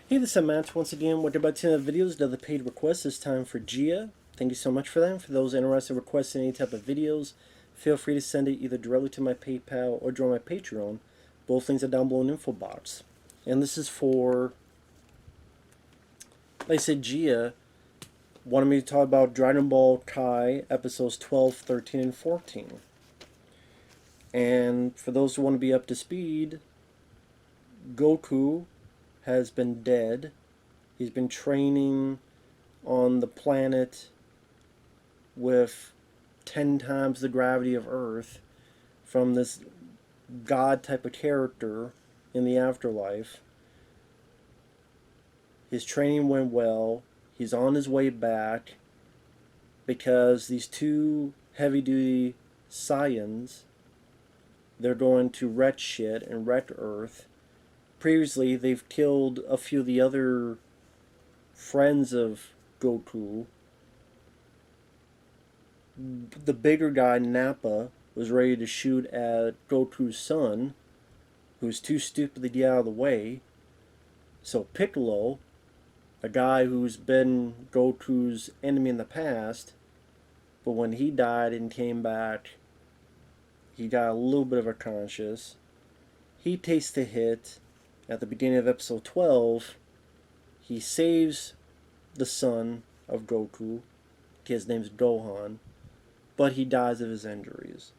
Hey, this is Matt once again. What about 10 videos? Another paid request this time for Gia. Thank you so much for that. For those interested in requesting any type of videos, feel free to send it either directly to my PayPal or join my Patreon. Both links are down below in the info box. And this is for, like I said, Gia wanted me to talk about Dragon Ball Kai episodes 12, 13, and 14. And for those who want to be up to speed, Goku has been dead. He's been training on the planet with 10 times the gravity of Earth from this god type of character in the afterlife. His training went well. He's on his way back because these two heavy duty Saiyans, they're going to wreck shit and wreck Earth. Previously, they've killed a few of the other friends of Goku. The bigger guy, Nappa, was ready to shoot at Goku's son, who's too stupid to get out of the way. So Piccolo, a guy who's been Goku's enemy in the past, but when he died and came back, he got a little bit of a conscience. He takes the hit at the beginning of episode 12. He saves the son of Goku. His name's Gohan. But he dies of his injuries.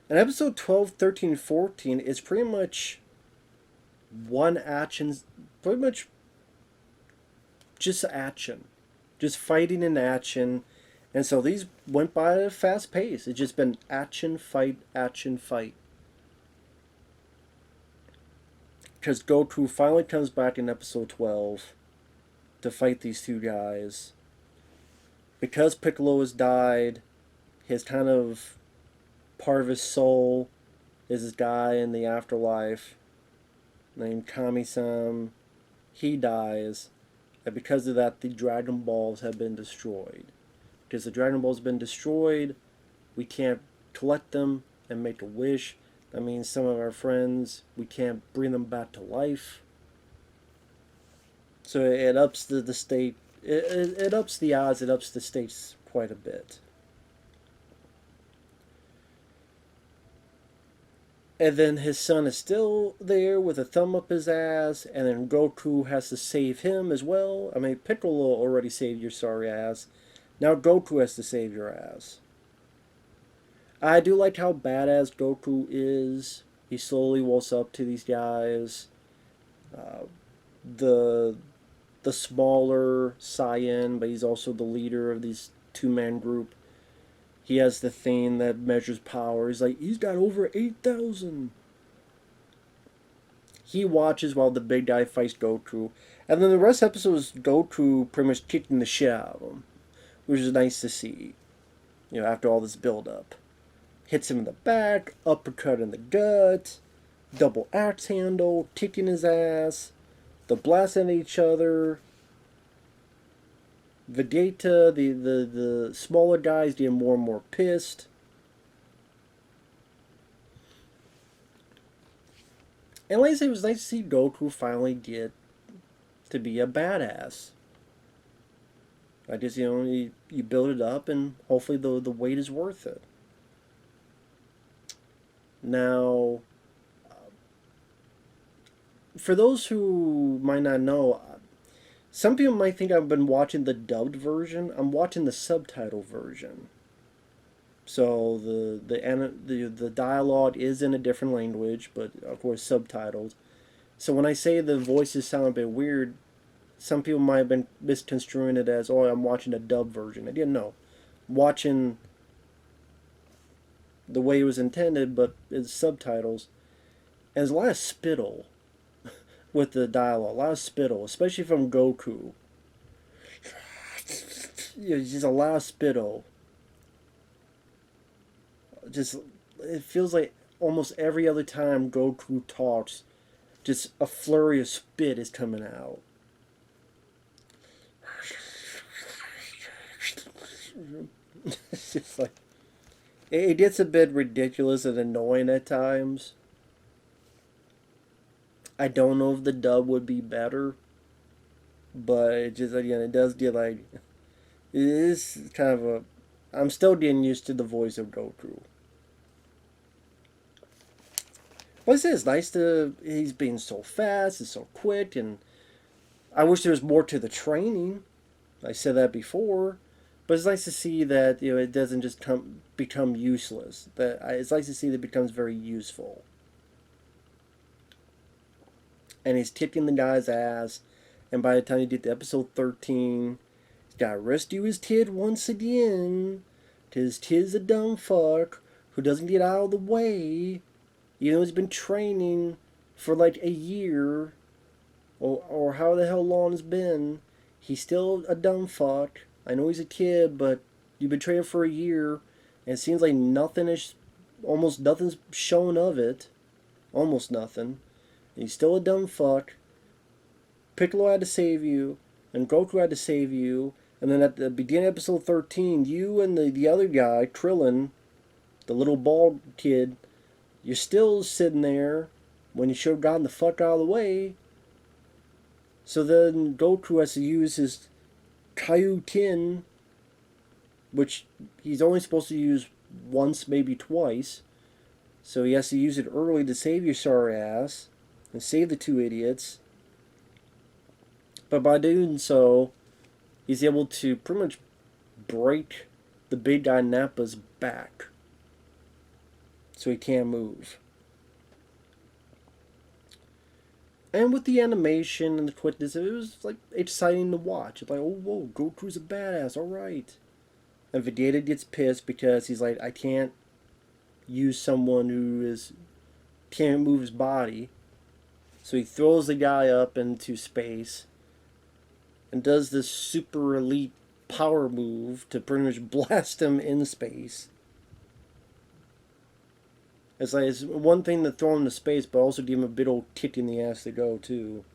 And episode 12, 13, 14 is pretty much one action, pretty much just action. Just fighting and action. And so these went by at a fast pace. It's just been action, fight, action, fight. Because Goku finally comes back in episode 12 to fight these two guys. Because Piccolo has died, his kind of part of his soul is this guy in the afterlife named Kami-san. He dies, and because of that, the Dragon Balls have been destroyed. Because the Dragon Balls have been destroyed, we can't collect them and make a wish. That means some of our friends, we can't bring them back to life. So it ups the state. It ups the odds. It ups the stakes quite a bit. And then his son is still there with a thumb up his ass, and then Goku has to save him as well. I mean, Piccolo already saved your sorry ass. Now Goku has to save your ass. I do like how badass Goku is. He slowly walks up to these guys. Uh, the smaller Saiyan, but he's also the leader of these two-man group. He has the thing that measures power. He's like, he's got over 8,000. He watches while the big guy fights Goku. And then the rest of the episode is Goku pretty much kicking the shit out of him, which is nice to see, you know, after all this build-up. Hits him in the back, uppercut in the gut, double axe handle, kicking his ass, the blasting at each other. Vegeta, the smaller guys, getting more and more pissed. And like I say, it was nice to see Goku finally get to be a badass. I just, you know, you build it up and hopefully the wait is worth it. Now, for those who might not know, some people might think I've been watching the dubbed version. I'm watching the subtitle version. So the dialogue is in a different language, but of course subtitled. So when I say the voices sound a bit weird, some people might have been misconstruing it as, oh, I'm watching a dub version. I didn't know. I'm watching the way it was intended, but it's subtitles. And there's a lot of spittle with the dialogue. A lot of spittle, especially from Goku. You know, just a lot of spittle. Just, it feels like almost every other time Goku talks, just a flurry of spit is coming out. It's just like, it gets a bit ridiculous and annoying at times. I don't know if the dub would be better, but it just again it does get like it is kind of a. I'm still getting used to the voice of Goku. But it's nice to he's being so fast and so quick, and I wish there was more to the training. I said that before, but it's nice to see that it doesn't just become useless. It's nice to see that it becomes very useful. And he's kicking the guy's ass, and by the time you get to episode 13, he's got to rescue his kid once again. His kid's a dumb fuck who doesn't get out of the way. He's been training for like a year, or how the hell long it's been. He's still a dumb fuck. I know he's a kid, but you've been training for a year, and it seems like almost nothing's shown of it. Almost nothing. He's still a dumb fuck. Piccolo had to save you, and Goku had to save you, and then at the beginning of episode 13, you and the other guy, Krillin, the little bald kid, you're still sitting there when you should have gotten the fuck out of the way. So then Goku has to use his Kaioken, which he's only supposed to use once, maybe twice. So he has to use it early to save your sorry ass and save the two idiots. But by doing so, he's able to pretty much break the big guy Nappa's back. So he can't move. And with the animation and the quickness, it was like exciting to watch. It's like, oh whoa, Goku's a badass, alright. And Vegeta gets pissed because he's like, I can't use someone who can't move his body. So he throws the guy up into space and does this super elite power move to pretty much blast him in space. It's like it's one thing to throw him into space, but also give him a big old kick in the ass to go too.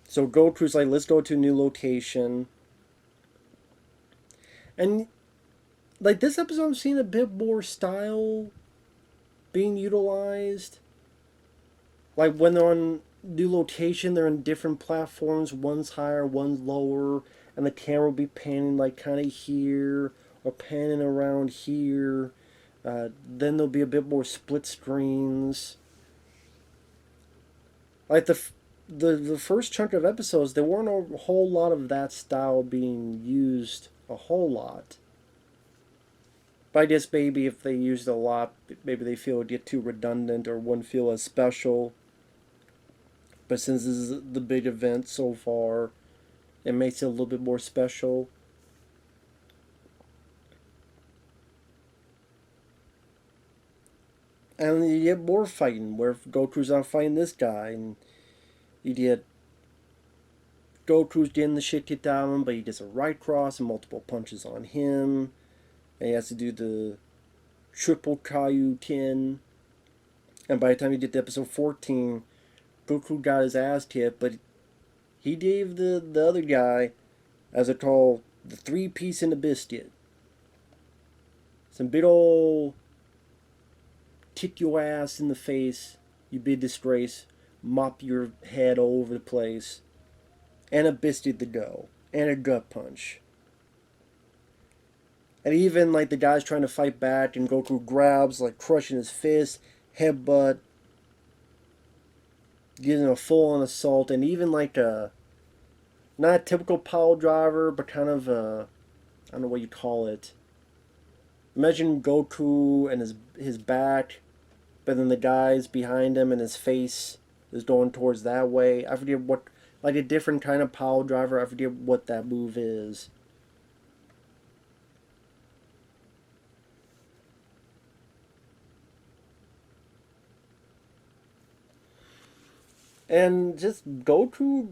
So Goku's like, let's go to a new location. And like this episode, I'm seeing a bit more style being utilized. Like when they're on new location, they're in different platforms. One's higher, one's lower, and the camera will be panning like kind of here or panning around here. Then there'll be a bit more split screens. Like the first chunk of episodes, there weren't a whole lot of that style being used a whole lot. But I guess maybe if they used it a lot, maybe they feel it would get too redundant or wouldn't feel as special. But since this is the big event so far, it makes it a little bit more special. And you get more fighting, where Goku's out fighting this guy, and you get Goku's getting the shit kicked out of him, but he gets a right cross and multiple punches on him. And he has to do the triple Kaioken. And by the time you get to episode 14, Goku got his ass kicked, but he gave the other guy, as I call, the 3-piece in the biscuit. Some big ol' kick your ass in the face, you big disgrace, mop your head all over the place, and a biscuit to go, and a gut punch. And even like the guy's trying to fight back, and Goku grabs, like crushing his fist, headbutt, getting a full-on assault, and even like not a typical pile driver, but kind of a, I don't know what you call it. Imagine Goku and his back, but then the guy's behind him and his face is going towards that way. I forget what, like a different kind of pile driver. I forget what that move is. And just Goku,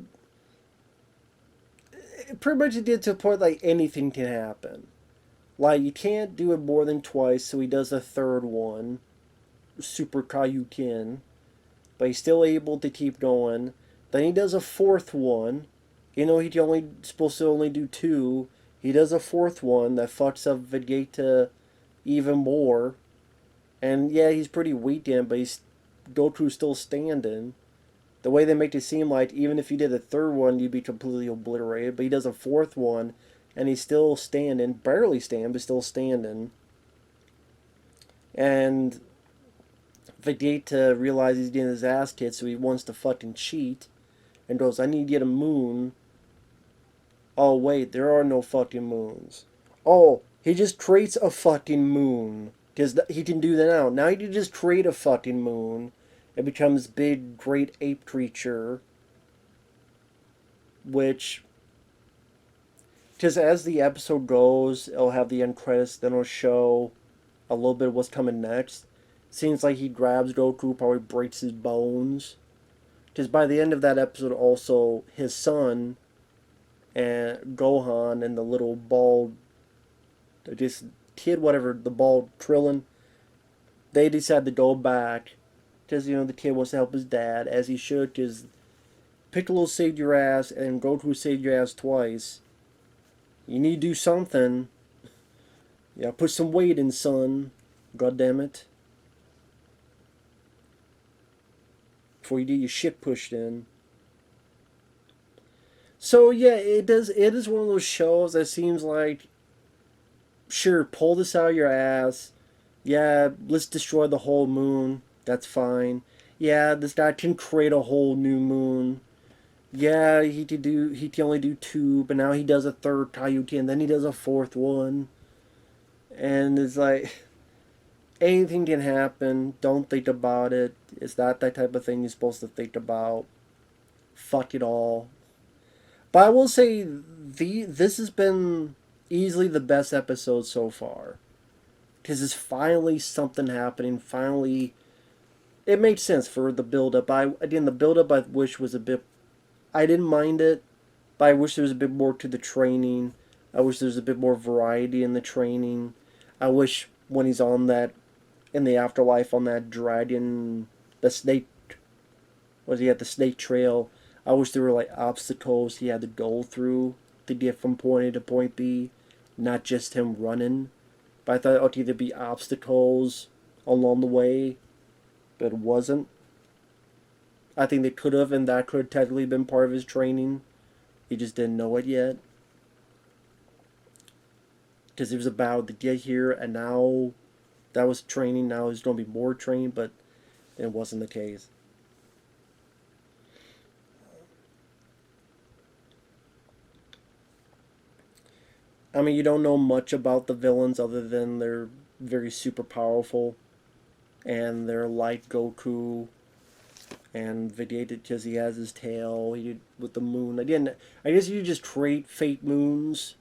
pretty much it did to a point like anything can happen. Like you can't do it more than twice, so he does a third one. Super Kaioken, but he's still able to keep going. Then he does a fourth one. He's only supposed to only do 2. He does a fourth one that fucks up Vegeta even more. And yeah, he's pretty weak in it, but Goku's still standing. The way they make it seem like even if he did a third one, you'd be completely obliterated. But he does a fourth one, and he's still standing, barely standing, but still standing. And Vegeta realizes he's getting his ass kicked, so he wants to fucking cheat, and goes, "I need to get a moon." Oh wait, there are no fucking moons. Oh, he just creates a fucking moon. Because he can do that now. Now he can just create a fucking moon. It becomes big, great ape creature. Which, because as the episode goes, it'll have the end credits, then it'll show a little bit of what's coming next. Seems like he grabs Goku, probably breaks his bones. Because by the end of that episode, also, his son and Gohan and the little bald, just kid, whatever, the bald Krillin, they decide to go back because, the kid wants to help his dad, as he should, because Piccolo saved your ass and Goku saved your ass twice. You need to do something. Yeah, put some weight in, son. God damn it. Before you get your shit pushed in. So yeah, it is one of those shows that seems like, sure, pull this out of your ass. Yeah, let's destroy the whole moon. That's fine. Yeah, this guy can create a whole new moon. Yeah, he can only do two, but now he does a third Kaioken, and then he does a fourth one. And it's like, anything can happen. Don't think about it. It's not that type of thing you're supposed to think about. Fuck it all. But I will say, this has been easily the best episode so far. Because it's finally something happening. Finally, it made sense for the build-up. The build-up I wish was a bit... I didn't mind it, but I wish there was a bit more to the training. I wish there was a bit more variety in the training. I wish when he's on that, in the afterlife, on that dragon, the snake... Was he at the snake trail? I wish there were like obstacles he had to go through to get from point A to point B, not just him running. But I thought, okay, there'd be obstacles along the way, but it wasn't. I think they could have, and that could have technically been part of his training. He just didn't know it yet. Because it was about to get here, and now that was training, now there's going to be more training, but it wasn't the case. I mean, you don't know much about the villains other than they're very super powerful. And they're like Goku and Vegeta because he has his tail. He did with the moon. Again, I guess you just create fake moons,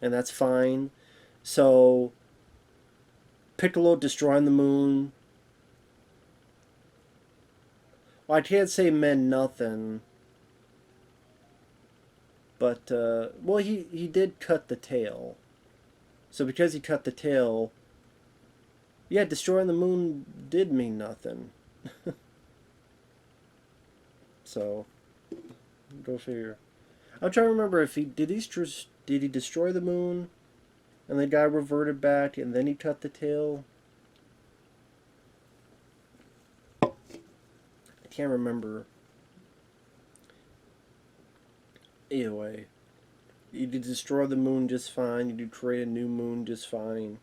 and that's fine. So, Piccolo destroying the moon. Well, I can't say meant nothing. But, well, he did cut the tail. So because he cut the tail, yeah, destroying the moon did mean nothing. So, go figure. I'm trying to remember if did he destroy the moon, and the guy reverted back, and then he cut the tail. I can't remember. Either way, you did destroy the moon just fine. You did create a new moon just fine.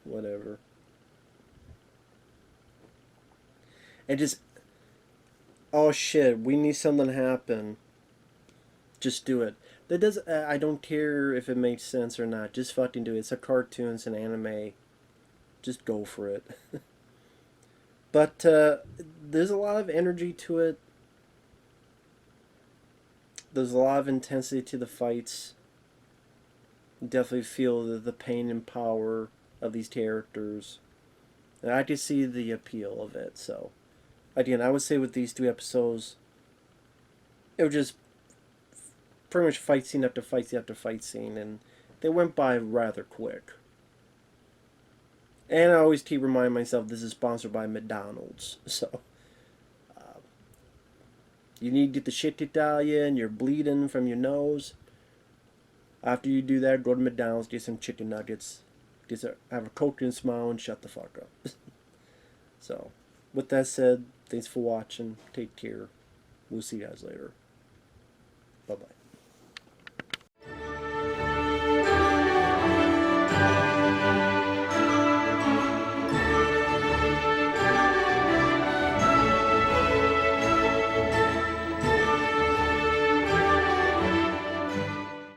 Whatever. And just, oh shit, we need something to happen. Just do it. That does. I don't care if it makes sense or not. Just fucking do it. It's a cartoon. It's an anime. Just go for it. But there's a lot of energy to it. There's a lot of intensity to the fights. You definitely feel the pain and power of these characters. And I can see the appeal of it. So, again, I would say with these two episodes, it was just pretty much fight scene after fight scene after fight scene. And they went by rather quick. And I always keep reminding myself this is sponsored by McDonald's. So, you need to get the shit kicked out of you and you're bleeding from your nose. After you do that, go to McDonald's, get some chicken nuggets, have a Coke and smile, and shut the fuck up. So, with that said, thanks for watching. Take care. We'll see you guys later. Bye-bye.